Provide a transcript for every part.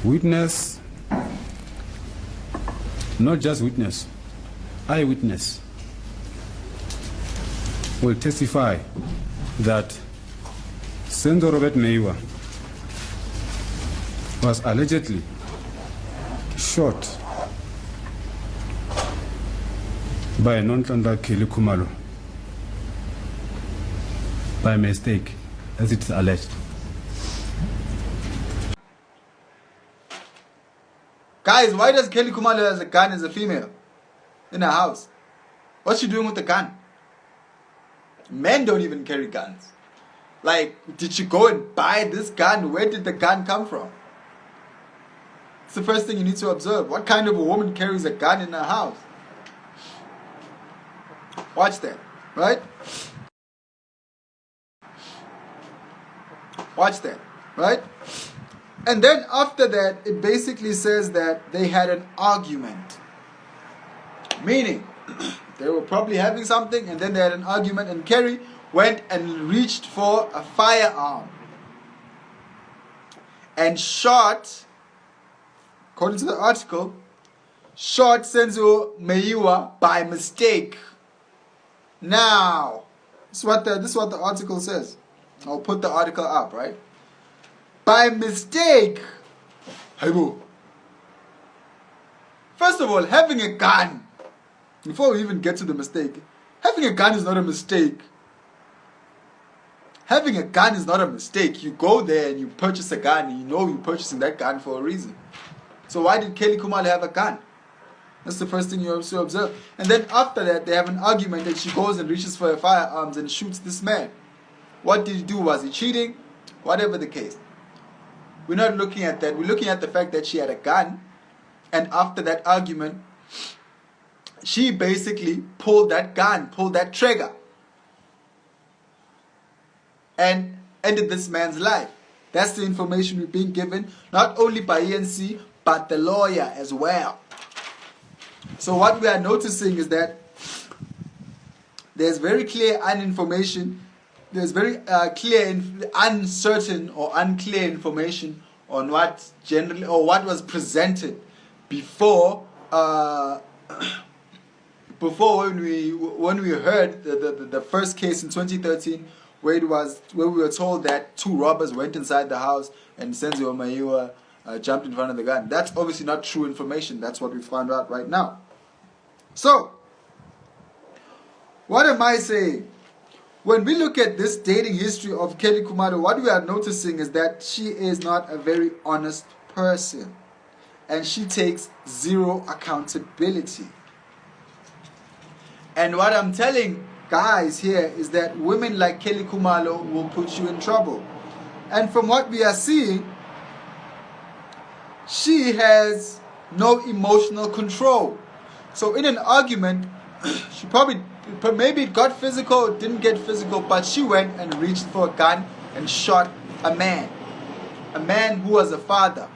Witness, not just witness, eyewitness will testify that Senzo Robert Meiwa was allegedly shot by a non-Tlanda Kelly Khumalo by mistake, as it is alleged. Guys, why does Kelly Khumalo have a gun as a female in her house? What's she doing with the gun? Men don't even carry guns. Like, did she go and buy this gun? Where did the gun come from? It's the first thing you need to observe. What kind of a woman carries a gun in her house? Watch that, right? Watch that, right? And then after that, it basically says that they had an argument. Meaning, they were probably having something and then they had an argument and Kerry went and reached for a firearm and shot, according to the article, shot Senzo Meiwa by mistake. Now, this is what the article says. I'll put the article up, right? By mistake. First of all, having a gun, before we even get to the mistake, having a gun is not a mistake. Having a gun is not a mistake. You go there and you purchase a gun and you know you're purchasing that gun for a reason. So why did Kelly Khumalo have a gun? That's the first thing you have to observe. And then after that, they have an argument that she goes and reaches for her firearms and shoots this man. What did he do? Was he cheating? Whatever the case. We're not looking at that. We're looking at the fact that she had a gun. And after that argument, she basically pulled that gun, pulled that trigger. And ended this man's life. That's the information we're being given, not only by ENC, but the lawyer as well. So what we are noticing is that there's very clear information. There's very clear, uncertain or unclear information on what generally or what was presented before when we heard the first case in 2013, where we were told that two robbers went inside the house and Senzo Meiwa jumped in front of the gun. That's obviously not true information. That's what we found out right now. So, what am I saying? When we look at this dating history of Kelly Khumalo, what we are noticing is that she is not a very honest person. And she takes zero accountability. And what I'm telling guys here is that women like Kelly Khumalo will put you in trouble. And from what we are seeing, she has no emotional control. So in an argument, she maybe it got physical, it didn't get physical, but she went and reached for a gun and shot a man. A man who was a father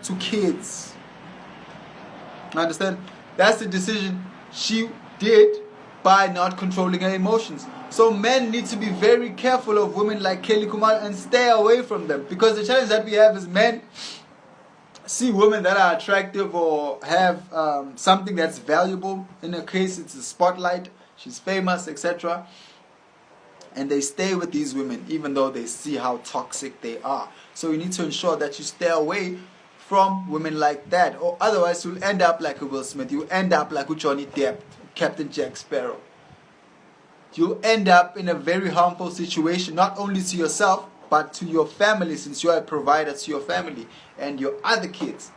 to kids. Understand? That's the decision she did by not controlling her emotions. So men need to be very careful of women like Kelly Khumalo and stay away from them. Because the challenge that we have is men see women that are attractive or have something that's valuable. In her case, it's a spotlight. She's famous, etc. And they stay with these women even though they see how toxic they are. So you need to ensure that you stay away from women like that. Or otherwise you'll end up like a Will Smith. You'll end up like a Johnny Depp, Captain Jack Sparrow. You'll end up in a very harmful situation, not only to yourself, but to your family, since you are a provider to your family and your other kids.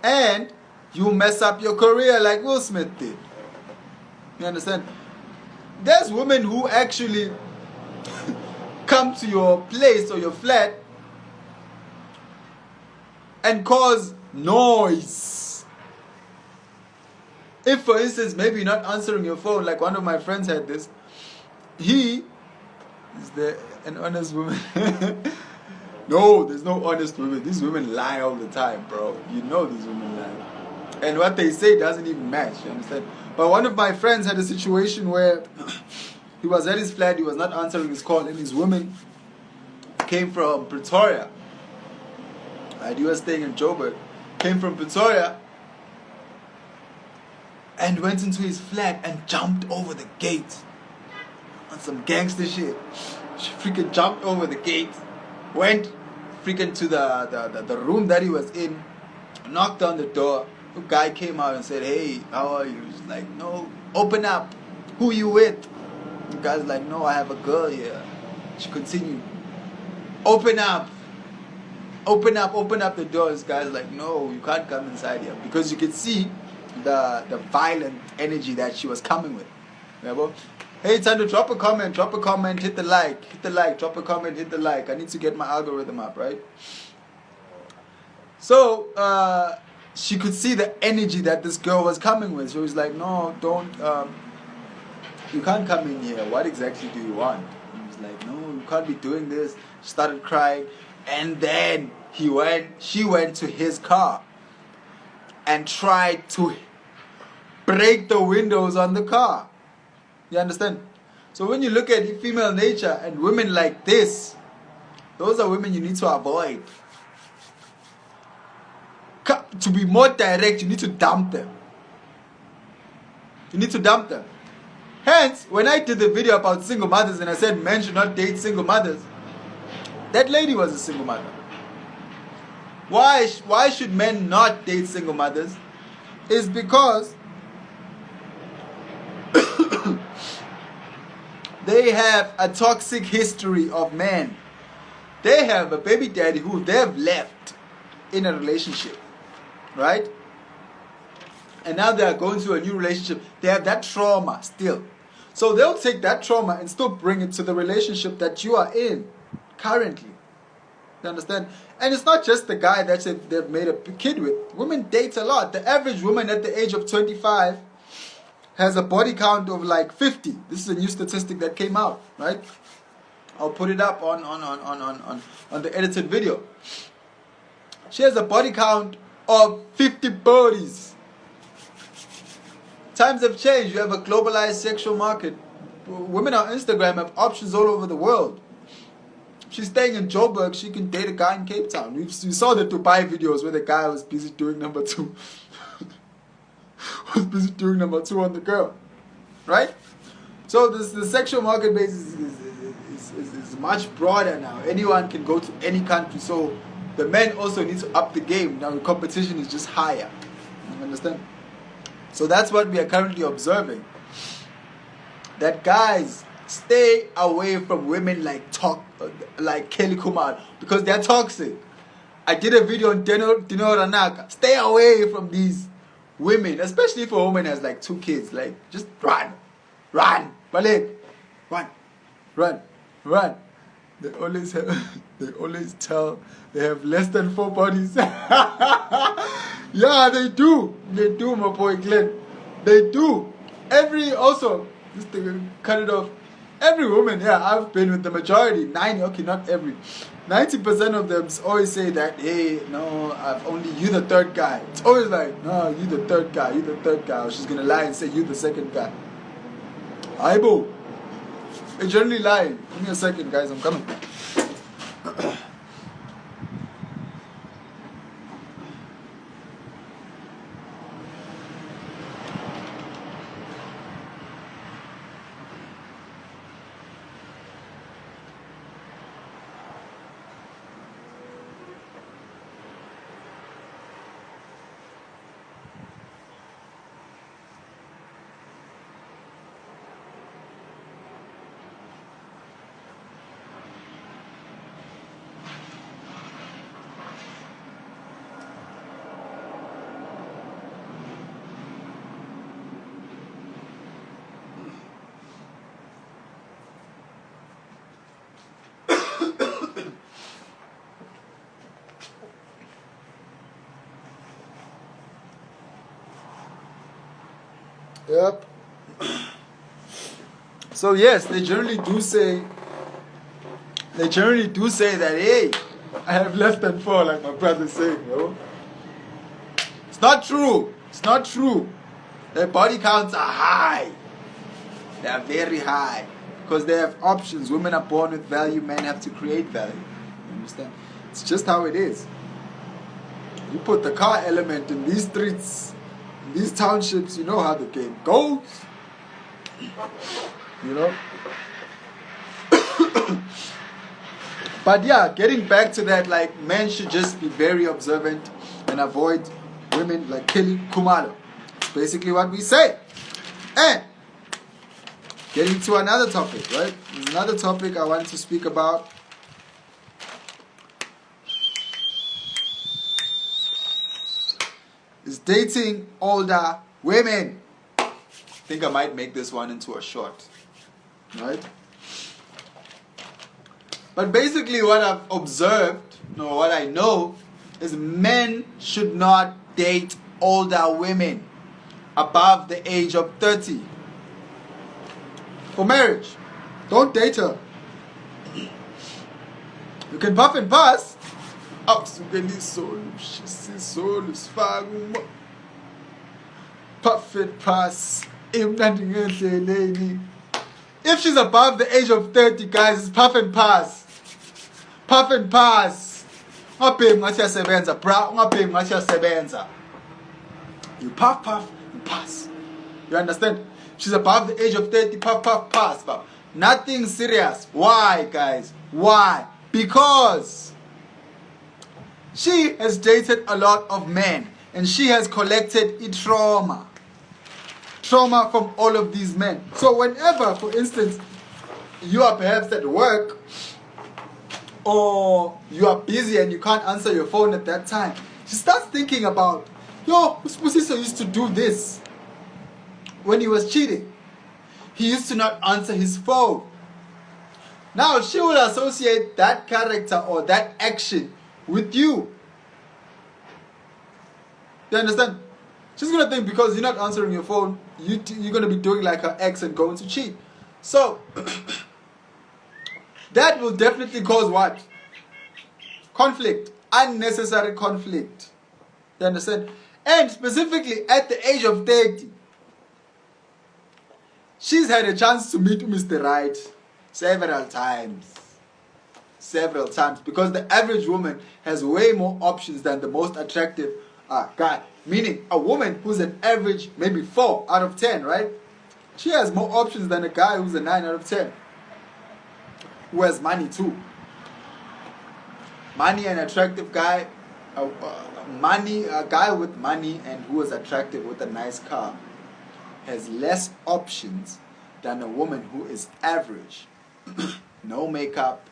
And you mess up your career like Will Smith did. You understand? There's women who actually come to your place or your flat and cause noise. If, for instance, maybe you're not answering your phone, like one of my friends had this, is there an honest woman? No, there's no honest women. These women lie all the time, bro. You know these women lie. And what they say doesn't even match, you understand? But one of my friends had a situation where he was at his flat, he was not answering his call, and his woman came from Pretoria. Right? He was staying in Joburg, came from Pretoria, and went into his flat and jumped over the gate on some gangster shit. She freaking jumped over the gate, went freaking to the room that he was in, knocked on the door. The guy came out and said, "Hey, how are you?" She's like, "No, open up. Who you with?" The guy's like, "No, I have a girl here." She continued, "Open up. Open up, open up the door." This guy's like, "No, you can't come inside here," because you could see the violent energy that she was coming with. Remember? Hey, Tando, drop a comment, hit the like, drop a comment, hit the like. I need to get my algorithm up, right? So, she could see the energy that this girl was coming with. She was like, "No, don't, you can't come in here. What exactly do you want?" He was like, "No, you can't be doing this." She started crying. And then she went to his car and tried to break the windows on the car. You understand? So when you look at female nature and women like this, those are women you need to avoid. To be more direct, you need to dump them. You need to dump them. Hence, when I did the video about single mothers and I said men should not date single mothers, that lady was a single mother. Why should men not date single mothers? Is because they have a toxic history of men. They have a baby daddy who they've left in a relationship, right? And now they are going to a new relationship. They have that trauma still. So they'll take that trauma and still bring it to the relationship that you are in currently. You understand? And it's not just the guy that they've made a kid with. Women date a lot. The average woman at the age of 25 has a body count of like 50. This is a new statistic that came out, right? I'll put it up on the edited video. She has a body count of 50 bodies. Times have changed. You have a globalized sexual market. Women on Instagram have options all over the world. She's staying in Joburg. She can date a guy in Cape Town. We saw the Dubai videos where the guy was busy doing number two. Was busy doing number two on the girl. Right? So the sexual market base is much broader now. Anyone can go to any country. So the men also need to up the game. Now the competition is just higher. You understand? So that's what we are currently observing. That guys stay away from women like Kelly Khumalo because they're toxic. I did a video on Dino Ranaka. Stay away from these women, especially if a woman has like 2 kids. Like, just run, Balik, run. They always tell they have less than 4 bodies. Yeah, they do, my boy Glenn. They do. Just to cut it off. Every woman, yeah, I've been with the majority, 90% of them always say that, hey, no, I've only you the third guy. It's always like, no, you the third guy. Or she's gonna lie and say you the second guy. Aibo. They generally lie. Give me a second, guys, I'm coming. Yep. So yes, they generally do say that, hey, I have less than 4, like my brother's saying, yo. It's not true. Their body counts are high. They are very high. Because they have options. Women are born with value, men have to create value. You understand? It's just how it is. You put the car element in these streets, in these townships, you know how the game goes. You know? But yeah, getting back to that, like, men should just be very observant and avoid women like Kelly Khumalo. It's basically what we say. And getting to another topic, right? There's another topic I want to speak about. Is dating older women. I think I might make this one into a short. Right? But basically what I've observed, or what I know, is men should not date older women above the age of 30. For marriage. Don't date her. You can puff and pass. Puff and pass. If she's above the age of 30, guys, it's puff and pass. Puff and pass. You puff, you pass. You understand? She's above the age of 30, puff, pass. Nothing serious. Why, guys? Why? Because she has dated a lot of men and she has collected trauma from all of these men. So whenever, for instance, you are perhaps at work or you are busy and you can't answer your phone at that time, she starts thinking about, yo, Spusiso used to do this when he was cheating. He used to not answer his phone. Now she will associate that character or that action with you. You understand? She's going to think because you're not answering your phone, you're going to be doing like her ex and going to cheat. So, that will definitely cause what? Conflict. Unnecessary conflict. You understand? And specifically at the age of 30, she's had a chance to meet Mr. Right several times. Because the average woman has way more options than the most attractive guy. Meaning a woman who's an average maybe 4 out of 10, right? She has more options than a guy who's a 9 out of 10. Who has money too. Money and attractive guy. A guy with money and who is attractive with a nice car has less options than a woman who is average. No makeup,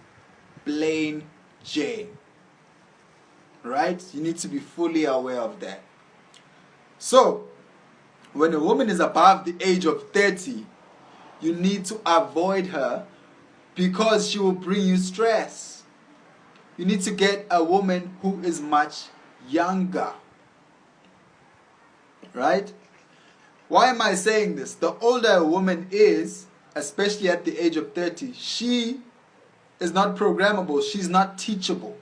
plain Jane. Right? You need to be fully aware of that. So, when a woman is above the age of 30, you need to avoid her because she will bring you stress. You need to get a woman who is much younger. Right? Why am I saying this? The older a woman is, especially at the age of 30, she is not programmable. She's not teachable.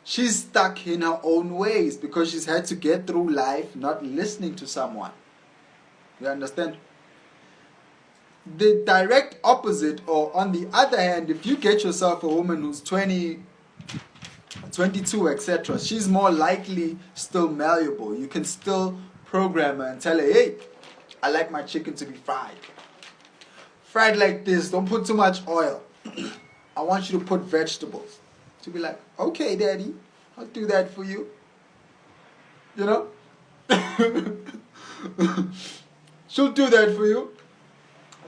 She's stuck in her own ways because she's had to get through life not listening to someone. You understand? The direct opposite, or on the other hand, if you get yourself a woman who's 20, 22, etc., she's more likely still malleable. You can still program her and tell her, hey, I like my chicken to be fried. Fried like this, don't put too much oil. I want you to put vegetables. To be like, okay, daddy, I'll do that for you. You know? She'll do that for you.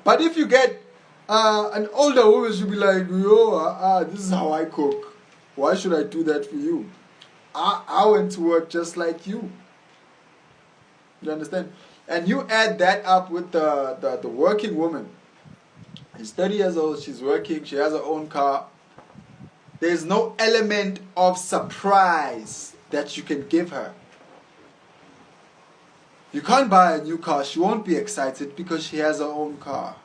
But if you get an older woman, she'll be like, yo, this is how I cook. Why should I do that for you? I went to work just like you. You understand? And you add that up with the working woman. She's 30 years old, she's working, she has her own car. There's no element of surprise that you can give her. You can't buy a new car, she won't be excited because she has her own car.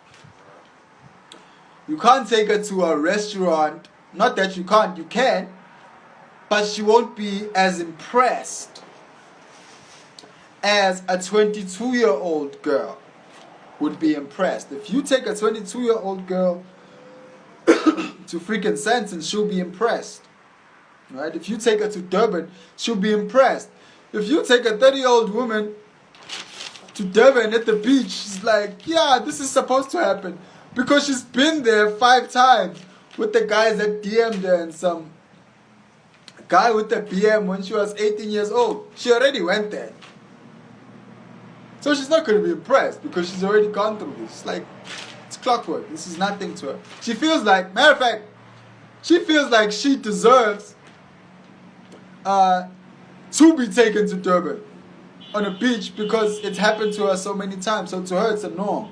You can't take her to a restaurant, not that you can't, you can, but she won't be as impressed as a 22-year-old girl would be impressed. If you take a 22-year-old girl to freaking Senzo, she'll be impressed. right? If you take her to Durban, she'll be impressed. If you take a 30-year-old woman to Durban at the beach, she's like, yeah, this is supposed to happen. Because she's been there 5 times with the guys that DM'd her and some guy with the BM when she was 18 years old. She already went there. So she's not going to be impressed because she's already gone through this. It's like, it's clockwork. This is nothing to her. She feels like, matter of fact, she feels like she deserves to be taken to Durban on a beach because it's happened to her so many times. So to her, it's a norm.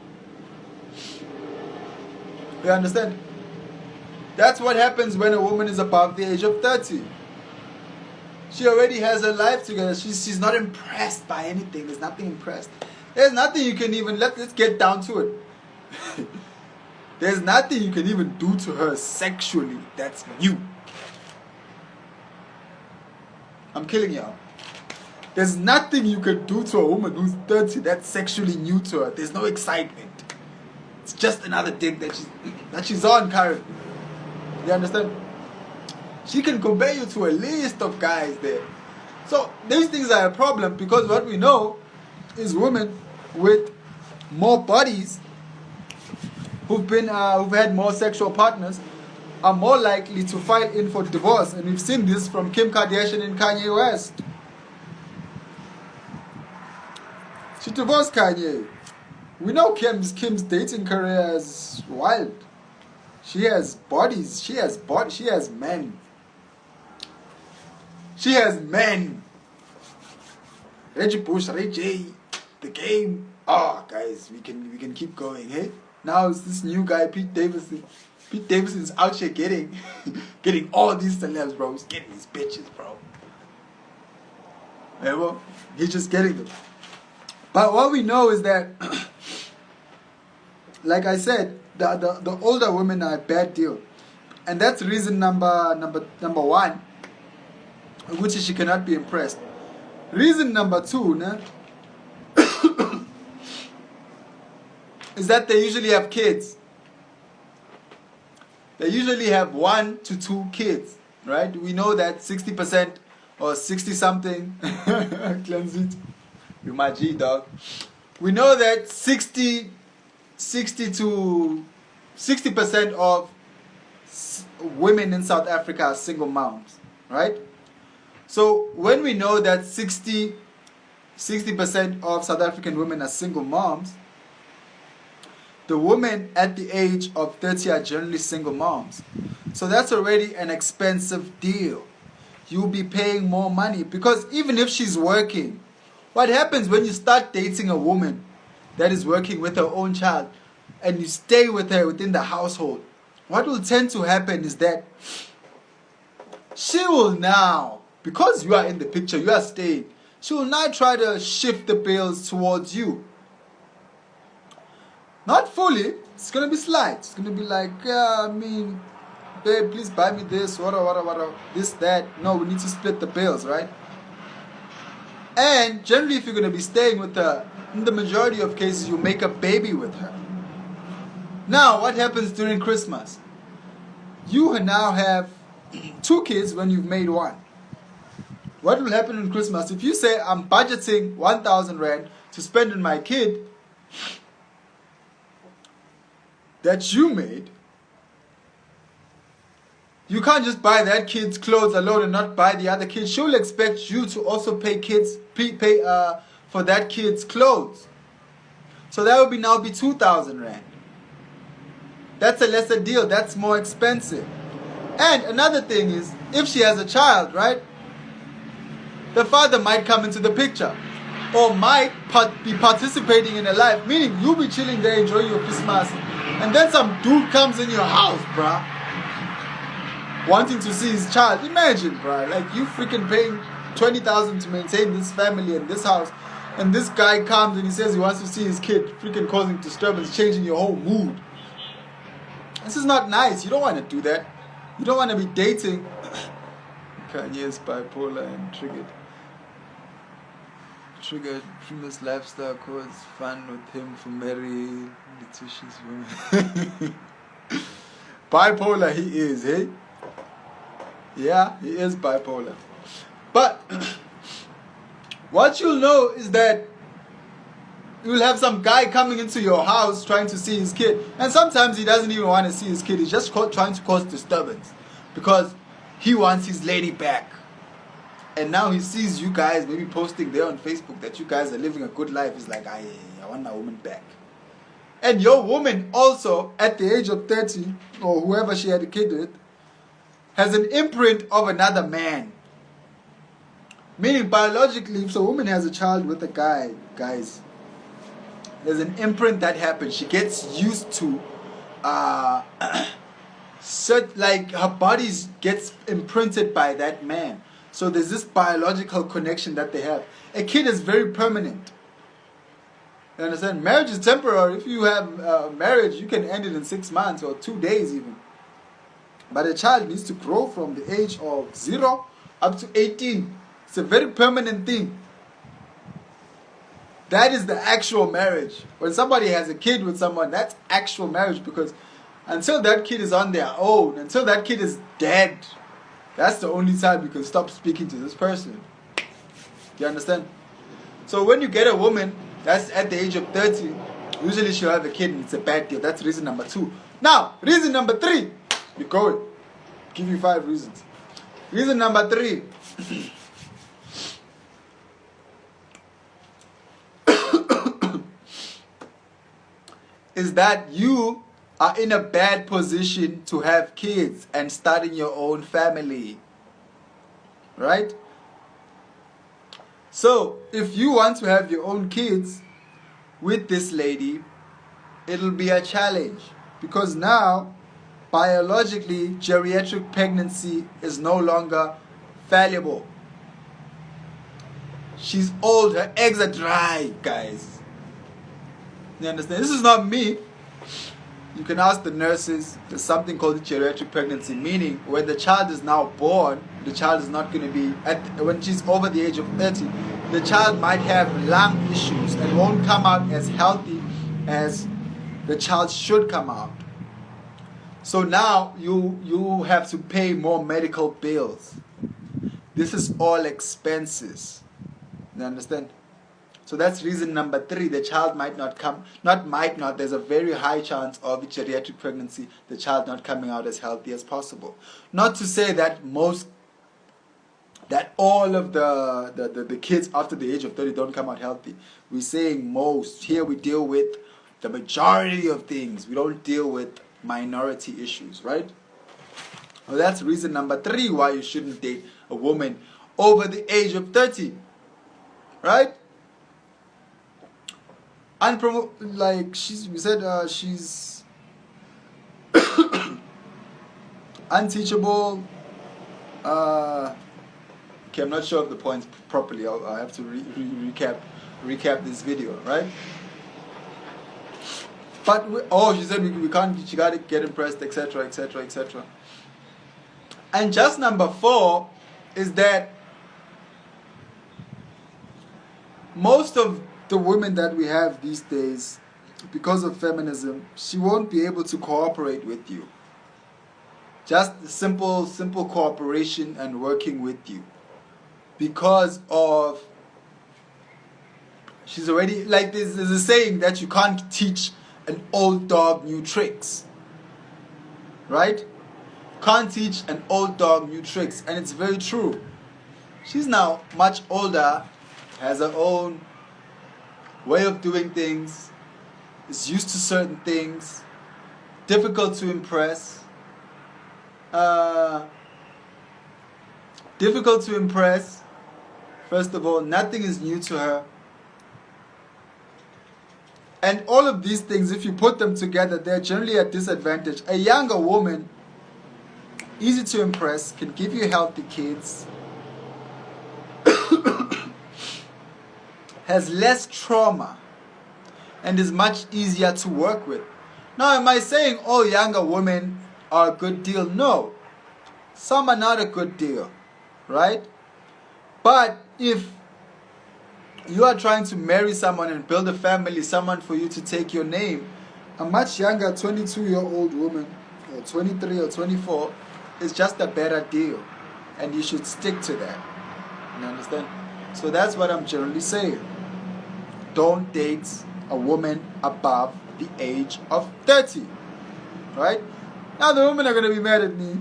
You understand? That's what happens when a woman is above the age of 30. She already has her life together. She's not impressed by anything. There's nothing impressed. There's nothing you can even, let's get down to it. There's nothing you can even do to her sexually that's new. I'm killing y'all. There's nothing you can do to a woman who's 30 that's sexually new to her. There's no excitement. It's just another dick that she's on currently. You understand? She can compare you to a list of guys there. So these things are a problem because what we know is women with more bodies who've had more sexual partners are more likely to file in for divorce. And we've seen this from Kim Kardashian and Kanye West. She divorced Kanye. We know Kim's dating career is wild. She has bodies. She has men. She has men. Reggie Bush, Ray J, The Game. Oh, guys, we can keep going, hey? Now it's this new guy, Pete Davidson. Pete Davidson's out here getting all these celebs, bro. He's getting these bitches, bro. Yeah, well, he's just getting them. But what we know is that, like I said, the older women are a bad deal, and that's reason number one, which is she cannot be impressed. Reason number 2, nah, is that they usually have kids. They usually have 1 to 2 kids, right? We know that 60% or 60 something, cleanse it, you my G dog. We know that 60% of women in South Africa are single moms, right? So when we know that 60% of South African women are single moms, the women at the age of 30 are generally single moms. So that's already an expensive deal. You'll be paying more money because even if she's working, what happens when you start dating a woman that is working with her own child and you stay with her within the household? What will tend to happen is that she will now, because you are in the picture, you are staying, she will now try to shift the bills towards you. Not fully, it's going to be slight. It's going to be like, yeah, I mean, babe, please buy me this, what, this, that. No, we need to split the bills, right? And generally, if you're going to be staying with her, in the majority of cases, you make a baby with her. Now, what happens during Christmas? You now have 2 kids when you've made 1. What will happen on Christmas? If you say, I'm budgeting 1,000 Rand to spend on my kid that you made, you can't just buy that kid's clothes alone and not buy the other kids. She'll expect you to also pay for that kid's clothes. So that will now be 2,000 Rand. That's a lesser deal. That's more expensive. And another thing is, if she has a child, right? The father might come into the picture or might be participating in her life, meaning you'll be chilling there enjoying your Christmas and then some dude comes in your house, bruh, wanting to see his child. Imagine, bruh, like you freaking paying 20,000 to maintain this family and this house, and this guy comes and he says he wants to see his kid, freaking causing disturbance, changing your whole mood. This is not nice. You don't want to do that. You don't want to be dating. Kanye is bipolar and triggered previous lifestyle cause fun with him for Mary Letitia's woman. Bipolar he is, hey? Yeah, he is bipolar. But what you'll know is that you'll have some guy coming into your house trying to see his kid. And sometimes he doesn't even want to see his kid. He's just trying to cause disturbance. Because he wants his lady back. And now he sees you guys maybe posting there on Facebook that you guys are living a good life. He's like, I want my woman back. And your woman also, at the age of 30, or whoever she had a kid with, has an imprint of another man. Meaning biologically, if a woman has a child with a guy, guys, there's an imprint that happens. She gets used to, like her body gets imprinted by that man. So there's this biological connection that they have. A kid is very permanent. You understand? Marriage is temporary. If you have marriage, you can end it in 6 months or 2 days even. But a child needs to grow from the age of 0 up to 18. It's a very permanent thing. That is the actual marriage. When somebody has a kid with someone, that's actual marriage, because until that kid is on their own, until that kid is dead, that's the only time you can stop speaking to this person. You understand? So when you get a woman that's at the age of 30, usually she'll have a kid and it's a bad deal. That's reason number 2. Now, reason number 3. You go. Give you 5 reasons. Reason number 3. is that you are in a bad position to have kids and starting your own family. Right? So, if you want to have your own kids with this lady, it'll be a challenge. Because now, biologically, geriatric pregnancy is no longer valuable. She's old, her eggs are dry, guys. You understand? This is not me. You can ask the nurses. There's something called geriatric pregnancy, meaning when the child is now born, the child is not going to be, when she's over the age of 30, the child might have lung issues and won't come out as healthy as the child should come out. So now you have to pay more medical bills. This is all expenses. You understand? So that's reason number 3. The child might not come, there's a very high chance of a geriatric pregnancy, the child not coming out as healthy as possible. Not to say that all of the kids after the age of 30 don't come out healthy. We're saying most. Here we deal with the majority of things. We don't deal with minority issues, right? Well, that's reason number 3 why you shouldn't date a woman over the age of 30. Right? We said she's unteachable. Okay, I'm not sure of the points properly. I have to recap this video, right? But she said we can't. She got to get impressed, etc., etc., etc. And just number 4 is that most of the women that we have these days, because of feminism, she won't be able to cooperate with you. Just simple cooperation and working with you. Because of, she's already, like there's a saying that you can't teach an old dog new tricks. Right? Can't teach an old dog new tricks. And it's very true. She's now much older, has her own way of doing things, is used to certain things, difficult to impress. Difficult to impress. First of all, nothing is new to her. And all of these things, if you put them together, they're generally a disadvantage. A younger woman, easy to impress, can give you healthy kids, has less trauma, and is much easier to work with. Now, am I saying all younger women are a good deal? No. Some are not a good deal, right? But if you are trying to marry someone and build a family, someone for you to take your name, a much younger 22-year-old woman, or 23 or 24, is just a better deal. and you should stick to that. You understand? So that's what I'm generally saying. Don't date a woman above the age of 30. Right? Now the women are going to be mad at me,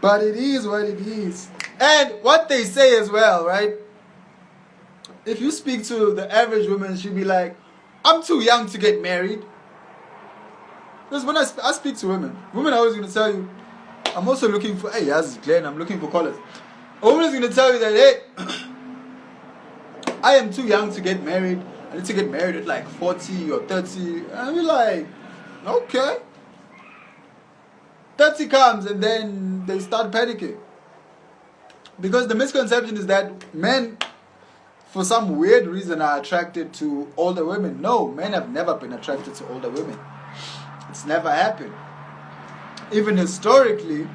but it is what it is. And what they say as well, right? If you speak to the average woman, she'll be like, I'm too young to get married. Because when I speak to women are always going to tell you, I'm also looking for, hey, as Glenn, I'm looking for callers. A woman is going to tell you that, hey, I am too young to get married. I need to get married at like 40 or 30. And I'll be like, okay. 30 comes and then they start panicking. Because the misconception is that men, for some weird reason, are attracted to older women. No, men have never been attracted to older women. It's never happened. Even historically,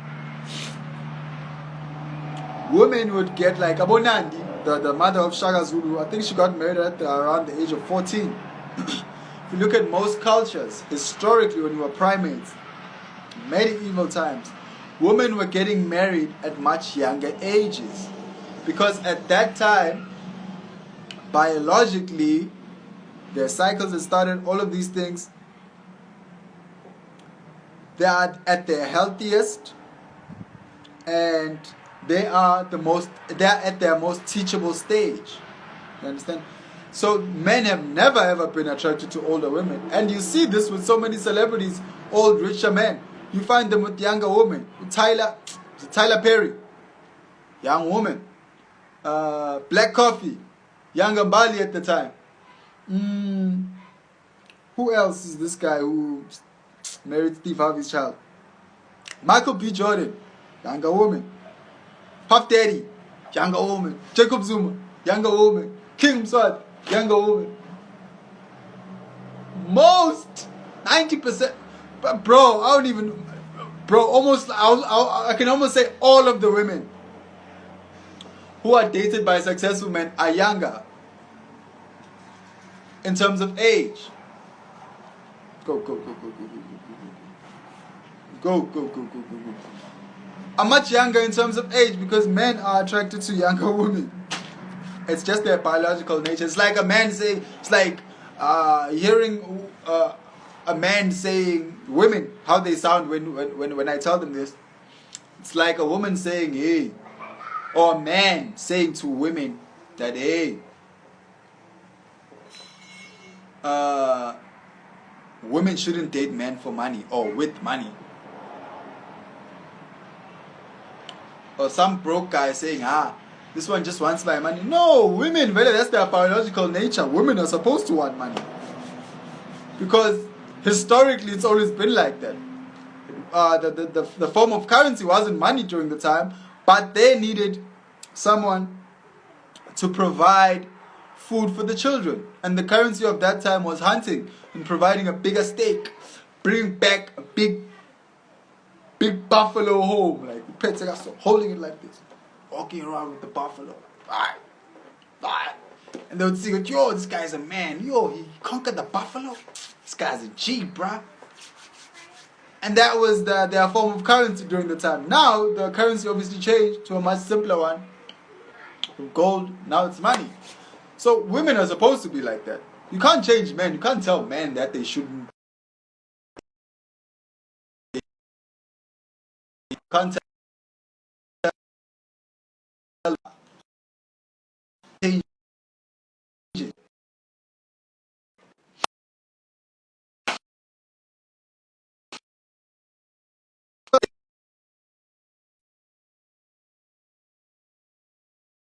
women would get like Abonandi, the mother of Shaka Zulu. I think she got married at around the age of 14. If you look at most cultures, historically, when we were primates, medieval times, women were getting married at much younger ages. Because at that time, biologically, their cycles had started, all of these things. They are at their healthiest, and they are at their most teachable stage. You understand? So men have never ever been attracted to older women. And you see this with so many celebrities, old richer men. You find them with younger women. Tyler Perry, young woman. Black Coffee, younger Bali at the time. Who else is this guy who married Steve Harvey's child? Michael B. Jordan, younger woman. Puff Daddy, younger woman. Jacob Zuma, younger woman. King Mswati, younger woman. Most 90%, but bro, I can almost say all of the women who are dated by successful men are younger in terms of age. Go. Are much younger in terms of age because men are attracted to younger women. It's just their biological nature. It's like a man saying, it's like hearing a man saying women, how they sound when I tell them this. It's like a woman saying, hey, or a man saying to women that, hey, women shouldn't date men for money or with money. Or some broke guy saying, this one just wants my money. No, women, whether that's their biological nature, women are supposed to want money. Because historically it's always been like that. The form of currency wasn't money during the time, but they needed someone to provide food for the children. And the currency of that time was hunting and providing a bigger steak. Bring back a big buffalo home. Like the pets are holding it like this. Walking around with the buffalo. Bye. And they would see, yo, this guy's a man. Yo, he conquered the buffalo. This guy's a G, bruh. And that was their form of currency during the time. Now, the currency obviously changed to a much simpler one. From gold, now it's money. So women are supposed to be like that. You can't change men. You can't tell men that they shouldn't. You can't tell